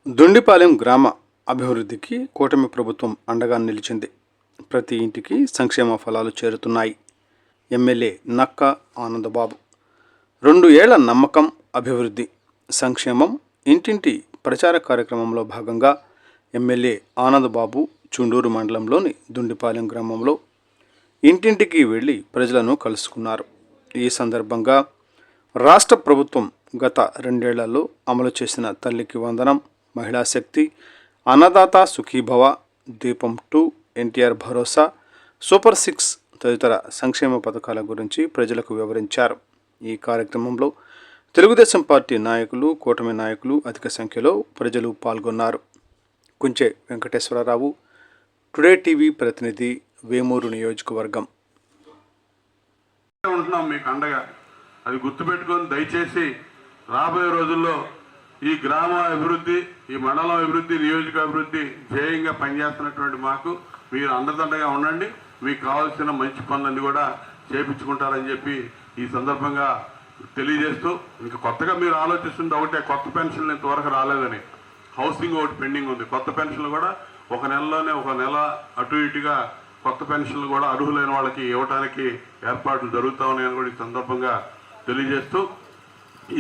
దొండిపాలెం గ్రామ అభివృద్ధికి కూటమి ప్రభుత్వం అండగా నిలిచింది. ప్రతి ఇంటికి సంక్షేమ ఫలాలు చేరుతున్నాయి. ఎమ్మెల్యే నక్కా ఆనందబాబు 2 ఏళ్ల నమ్మకం, అభివృద్ధి, సంక్షేమం ఇంటింటి ప్రచార కార్యక్రమంలో భాగంగా ఎమ్మెల్యే ఆనందబాబు చుండూరు మండలంలోని దొండిపాలెం గ్రామంలో ఇంటింటికి వెళ్లి ప్రజలను కలుసుకున్నారు. ఈ సందర్భంగా రాష్ట్ర ప్రభుత్వం గత 2 ఏళ్లలో అమలు చేసిన తల్లికి వందనం, మహిళా శక్తి, అన్నదాత సుఖీభవ, దీపం 2, ఎన్టీఆర్ భరోసా, సూపర్ 6 తదితర సంక్షేమ పథకాల గురించి ప్రజలకు వివరించారు. ఈ కార్యక్రమంలో తెలుగుదేశం పార్టీ నాయకులు, కూటమి నాయకులు అధిక సంఖ్యలో ప్రజలు పాల్గొన్నారు. కుంచె వెంకటేశ్వరరావు, టుడే టీవీ ప్రతినిధి, వేమూరు నియోజకవర్గం. ఉంటున్నాం మీకు అండగా, అది గుర్తుపెట్టుకొని దయచేసి రాబోయే రోజుల్లో ఈ గ్రామ అభివృద్ధి, ఈ మండలం అభివృద్ధి, నియోజక అభివృద్ధి ధ్యేయంగా పనిచేస్తున్నటువంటి మాకు మీరు అండదండగా ఉండండి. మీకు కావాల్సిన మంచి పనులన్నీ కూడా చేపించుకుంటారని చెప్పి ఈ సందర్భంగా తెలియజేస్తూ, ఇంకా కొత్తగా మీరు ఆలోచిస్తుంటే ఒకటే, కొత్త పెన్షన్లు ఇంతవరకు రాలేదని, హౌసింగ్ ఒకటి పెండింగ్ ఉంది. కొత్త పెన్షన్లు కూడా ఒక నెల అటు ఇటుగా కొత్త పెన్షన్లు కూడా అర్హులైన వాళ్ళకి ఇవ్వడానికి ఏర్పాట్లు జరుగుతూ ఉన్నాయని కూడా ఈ సందర్భంగా తెలియజేస్తూ,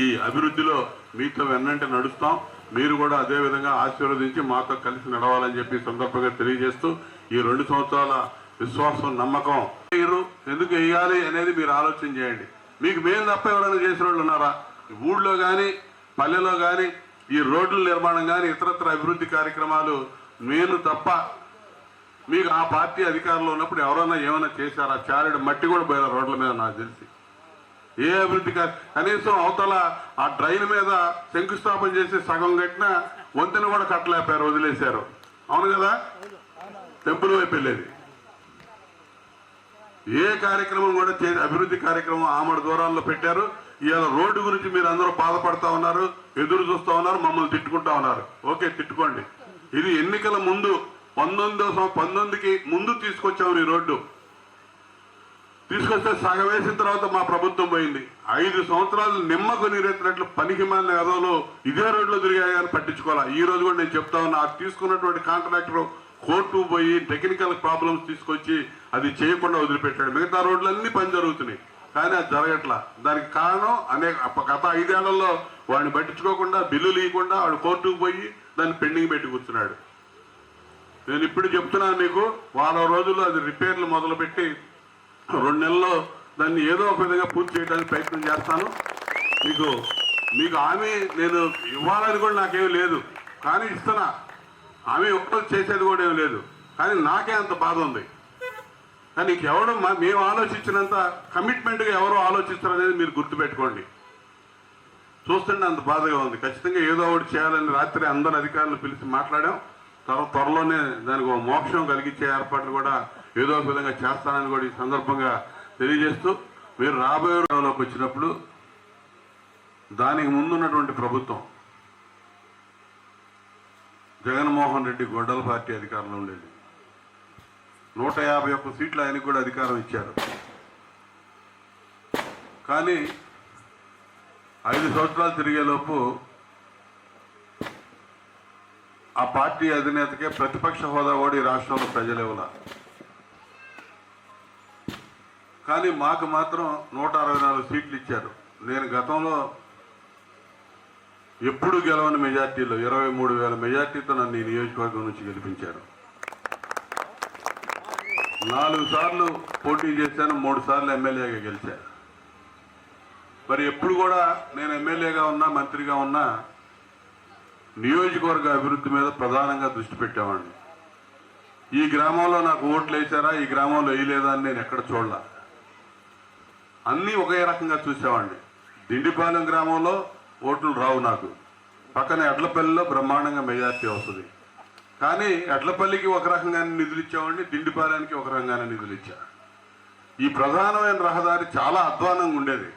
ఈ అభివృద్ధిలో మీతో వెన్నంటే నడుస్తాం. మీరు కూడా అదేవిధంగా ఆశీర్వదించి మాతో కలిసి నడవాలని చెప్పి సందర్భంగా తెలియజేస్తూ, ఈ 2 సంవత్సరాల విశ్వాసం, నమ్మకం మీరు ఎందుకు వేయాలి అనేది మీరు ఆలోచన చేయండి. మీకు మేము తప్ప ఎవరైనా చేసిన వాళ్ళు ఉన్నారా? ఊళ్ళో కానీ పల్లెలో కానీ ఈ రోడ్ల నిర్మాణం కానీ ఇతరత్ర అభివృద్ధి కార్యక్రమాలు నేను తప్ప మీకు ఆ పార్టీ అధికారంలో ఉన్నప్పుడు ఎవరైనా ఏమైనా చేశారా? చారెడు మట్టి కూడా పోయిన రోడ్ల మీద నాకు తెలిసి ఏ అభివృద్ధి కనీసం అవతల ఆ డ్రైన్ మీద శంకుస్థాపన చేసి సగం కట్టిన వంతెన కూడా కట్టలేపారు, వదిలేశారు. అవును కదా? టెంపుల్ వైపు వెళ్ళేది ఏ కార్యక్రమం కూడా అభివృద్ధి కార్యక్రమం ఆమడ దూరాల్లో పెట్టారు. ఇవాళ రోడ్డు గురించి మీరు అందరూ బాధపడతా ఉన్నారు, ఎదురు చూస్తూ ఉన్నారు, మమ్మల్ని తిట్టుకుంటా ఉన్నారు. ఓకే, తిట్టుకోండి. ఇది ఎన్నికల ముందు 19కి ముందు తీసుకొచ్చాము. ఈ రోడ్డు తీసుకొస్తే సగం వేసిన తర్వాత మా ప్రభుత్వం పోయింది. 5 సంవత్సరాలు నిమ్మకు నీరెత్తినట్లు పనికి మాలిన గదవులు ఇదే రోడ్లో తిరిగాయి కానీ పట్టించుకోవాలా. ఈ రోజు కూడా నేను చెప్తా ఉన్నా, తీసుకున్నటువంటి కాంట్రాక్టర్ కోర్టు పోయి టెక్నికల్ ప్రాబ్లమ్స్ తీసుకొచ్చి అది చేయకుండా వదిలిపెట్టాడు. మిగతా రోడ్లన్నీ పని జరుగుతున్నాయి కానీ అది జరగట్లా. దానికి కారణం గత 5 ఏళ్లలో వాడిని పట్టించుకోకుండా, బిల్లులు ఇవ్వకుండా వాడు కోర్టుకు పోయి దాన్ని పెండింగ్ పెట్టి కూర్చున్నాడు. నేను ఇప్పుడు చెప్తున్నాను మీకు, వారం రోజుల్లో అది రిపేర్లు మొదలుపెట్టి 2 నెలల్లో దాన్ని ఏదో ఒక విధంగా పూర్తి చేయడానికి ప్రయత్నం చేస్తాను. మీకు హామీ నేను ఇవ్వాలని కూడా నాకేం లేదు, కానీ ఇస్తున్నా. హామీ ఒక్కరు చేసేది కూడా ఏం లేదు, కానీ నాకే అంత బాధ ఉంది. కానీ ఎవరు మేము ఆలోచించినంత కమిట్మెంట్గా ఎవరో ఆలోచిస్తారు అనేది మీరు గుర్తుపెట్టుకోండి. చూస్తుంటే అంత బాధగా ఉంది. ఖచ్చితంగా ఏదో ఒకటి చేయాలని రాత్రి అందరు అధికారులు పిలిచి మాట్లాడాం. త్వరలోనే దానికి ఒక మోక్షం కలిగించే ఏర్పాట్లు కూడా ఏదో ఒక విధంగా చేస్తానని కూడా ఈ సందర్భంగా తెలియజేస్తూ, మీరు రాబోయే రోజుల్లోకి వచ్చినప్పుడు దానికి ముందున్నటువంటి ప్రభుత్వం జగన్మోహన్ రెడ్డి గొడ్డల పార్టీ అధికారంలో ఉండేది. 151 సీట్లు ఆయనకు కూడా అధికారం ఇచ్చారు. కానీ 5 సంవత్సరాలు తిరిగేలోపు ఆ పార్టీ అధినేతకే ప్రతిపక్ష హోదా కూడా ఈ రాష్ట్రంలో ప్రజలు ఇవ్వాల. కానీ మాకు మాత్రం 164 సీట్లు ఇచ్చారు. నేను గతంలో ఎప్పుడు గెలవని మెజార్టీలో 23,000 మెజార్టీతో నన్ను ఈ నియోజకవర్గం నుంచి గెలిపించారు. 4 సార్లు పోటీ చేశాను, 3 సార్లు ఎమ్మెల్యేగా గెలిచాను. మరి ఎప్పుడు కూడా నేను ఎమ్మెల్యేగా ఉన్నా, మంత్రిగా ఉన్నా నియోజకవర్గ అభివృద్ధి మీద ప్రధానంగా దృష్టి పెట్టేవాడిని. ఈ గ్రామంలో నాకు ఓట్లు వేసారా, ఈ గ్రామంలో వేయలేదా అని నేను ఎక్కడ చూడలా. అన్నీ ఒకే రకంగా చూసేవాడిని. దిండిపాలెం గ్రామంలో ఓట్లు రావు నాకు, పక్కన ఎడ్లపల్లిలో బ్రహ్మాండంగా మెజార్టీ వస్తుంది. కానీ ఎడ్లపల్లికి ఒక రకంగానే నిధులు ఇచ్చేవాడిని, దిండిపాలెంకి ఒక రకంగానే నిధులు ఇచ్చా. ఈ ప్రధానమైన రహదారి చాలా అధ్వానంగా ఉండేది.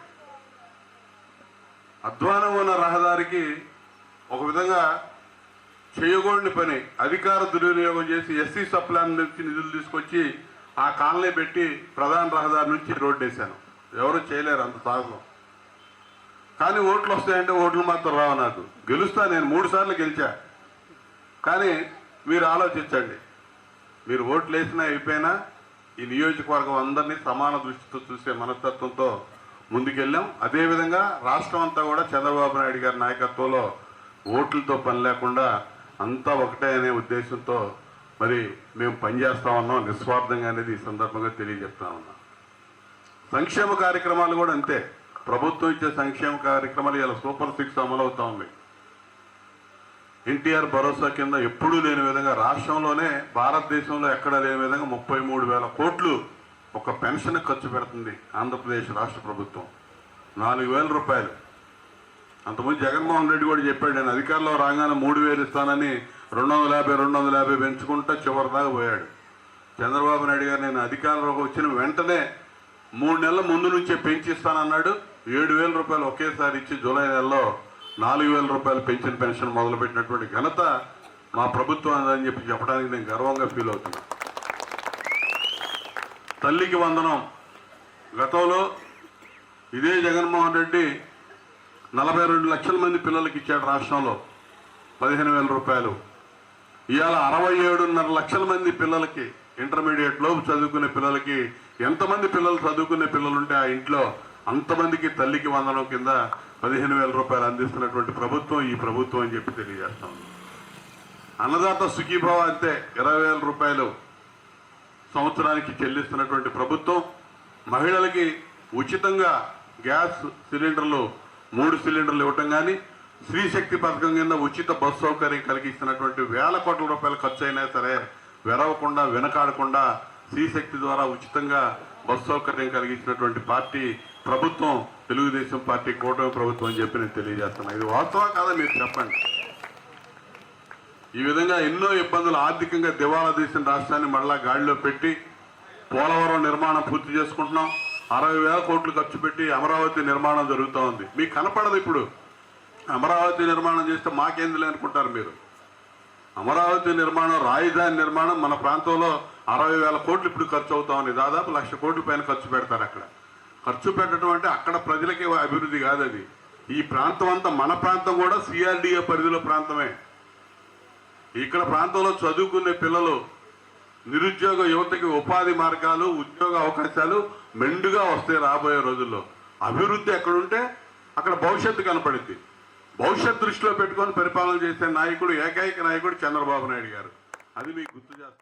అధ్వానం ఉన్న రహదారికి ఒక విధంగా చేయకూడని పని అధికార దుర్వినియోగం చేసి ఎస్సీ సప్లాన్ నుంచి నిధులు తీసుకొచ్చి ఆ కాలనీ పెట్టి ప్రధాన రహదారి నుంచి రోడ్డు వేశాను. ఎవరు చేయలేరు అంత సాహసం. కానీ ఓట్లు వస్తాయంటే ఓట్లు మాత్రం రావు. నాకు గెలుస్తా. నేను 3 సార్లు గెలిచా. కానీ మీరు ఆలోచించండి, మీరు ఓట్లు వేసినా అయిపోయినా ఈ నియోజకవర్గం అందరినీ సమాన దృష్టితో చూసే మనస్తత్వంతో ముందుకెళ్ళాం. అదేవిధంగా రాష్ట్రం అంతా కూడా చంద్రబాబు నాయుడు గారి నాయకత్వంలో ఓట్లతో పని లేకుండా అంతా ఒకటే అనే ఉద్దేశంతో మరి మేము పనిచేస్తా ఉన్నాం నిస్వార్థంగా అనేది ఈ సందర్భంగా తెలియజెప్తా ఉన్నాం. సంక్షేమ కార్యక్రమాలు కూడా అంతే. ప్రభుత్వం ఇచ్చే సంక్షేమ కార్యక్రమాలు ఇలా సూపర్ 6 అమలు అవుతా ఉన్నాయి. ఎన్టీఆర్ భరోసా కింద ఎప్పుడూ లేని విధంగా రాష్ట్రంలోనే భారతదేశంలో ఎక్కడా లేని విధంగా 33,000 కోట్లు ఒక పెన్షన్ ఖర్చు పెడుతుంది ఆంధ్రప్రదేశ్ రాష్ట్ర ప్రభుత్వం. 4,000 రూపాయలు. అంతకుముందు జగన్మోహన్ రెడ్డి కూడా చెప్పాడు, నేను అధికారంలో రాగానే 3,000 ఇస్తానని 250 పెంచుకుంటా చివరి దాకా పోయాడు. చంద్రబాబు నాయుడు గారు నేను అధికారంలోకి వచ్చిన వెంటనే 3 నెలల ముందు నుంచే పెంచిస్తానన్నాడు. 7,000 రూపాయలు ఒకేసారి ఇచ్చి జూలై నెలలో 4,000 రూపాయలు పెన్షన్ మొదలుపెట్టినటువంటి ఘనత మా ప్రభుత్వం అని చెప్పి చెప్పడానికి నేను గర్వంగా ఫీల్ అవుతున్నా. తల్లికి వందనం గతంలో ఇదే జగన్మోహన్ రెడ్డి 42 లక్షల మంది పిల్లలకి ఇచ్చాడు రాష్ట్రంలో 15,000 రూపాయలు. ఇవాళ 67.5 లక్షల మంది పిల్లలకి ఇంటర్మీడియట్ లోపు చదువుకునే పిల్లలకి ఎంతమంది పిల్లలు చదువుకునే పిల్లలుంటే ఆ ఇంట్లో అంతమందికి తల్లికి వందనం కింద 15,000 రూపాయలు అందిస్తున్నటువంటి ప్రభుత్వం ఈ ప్రభుత్వం అని చెప్పి తెలియజేస్తాం. అన్నదాత సుఖీభావ అంతే 20,000 రూపాయలు సంవత్సరానికి చెల్లిస్తున్నటువంటి ప్రభుత్వం. మహిళలకి ఉచితంగా గ్యాస్ సిలిండర్లు 3 సిలిండర్లు ఇవ్వటం కానీ, స్త్రీశక్తి పథకం కింద ఉచిత బస్సు సౌకర్యం కలిగిస్తున్నటువంటి వేల కోట్ల రూపాయలు ఖర్చు అయినా సరే వెరవకుండా వెనకాడకుండా స్త్రీశక్తి ద్వారా ఉచితంగా బస్సు సౌకర్యం కలిగించినటువంటి పార్టీ ప్రభుత్వం తెలుగుదేశం పార్టీ కూటమి ప్రభుత్వం అని చెప్పి నేను తెలియజేస్తున్నాను. ఇది వాస్తవం కాదా మీరు చెప్పండి. ఈ విధంగా ఎన్నో ఇబ్బందులు ఆర్థికంగా దివాలా తీసిన రాష్ట్రాన్ని మళ్ళా గాడిలో పెట్టి పోలవరం నిర్మాణం పూర్తి చేసుకుంటున్నాం. 60,000 కోట్లు ఖర్చు పెట్టి అమరావతి నిర్మాణం జరుగుతూ ఉంది. మీకు కనపడదు. ఇప్పుడు అమరావతి నిర్మాణం చేస్తే మాకేందులే అనుకుంటారు మీరు. అమరావతి నిర్మాణం, రాజధాని నిర్మాణం మన ప్రాంతంలో 60,000 కోట్లు ఇప్పుడు ఖర్చు అవుతా ఉంది. దాదాపు 1,00,000 కోట్ల పైన ఖర్చు పెడతారు. అక్కడ ఖర్చు పెట్టడం అంటే అక్కడ ప్రజలకి అభివృద్ధి కాదు అది. ఈ ప్రాంతం అంతా మన ప్రాంతం కూడా సిఆర్డీఏ పరిధిలో ప్రాంతమే. ఇక్కడ ప్రాంతంలో చదువుకునే పిల్లలు, నిరుద్యోగ యువతకి ఉపాధి మార్గాలు, ఉద్యోగ అవకాశాలు మెండుగా వస్తాయి రాబోయే రోజుల్లో. అభివృద్ధి ఎక్కడుంటే అక్కడ భవిష్యత్తు కనపడింది. భవిష్యత్తు దృష్టిలో పెట్టుకొని పరిపాలన చేసే నాయకుడు, ఏకైక నాయకుడు చంద్రబాబు నాయుడు గారు. అది మీకు గుర్తు చేస్తాను.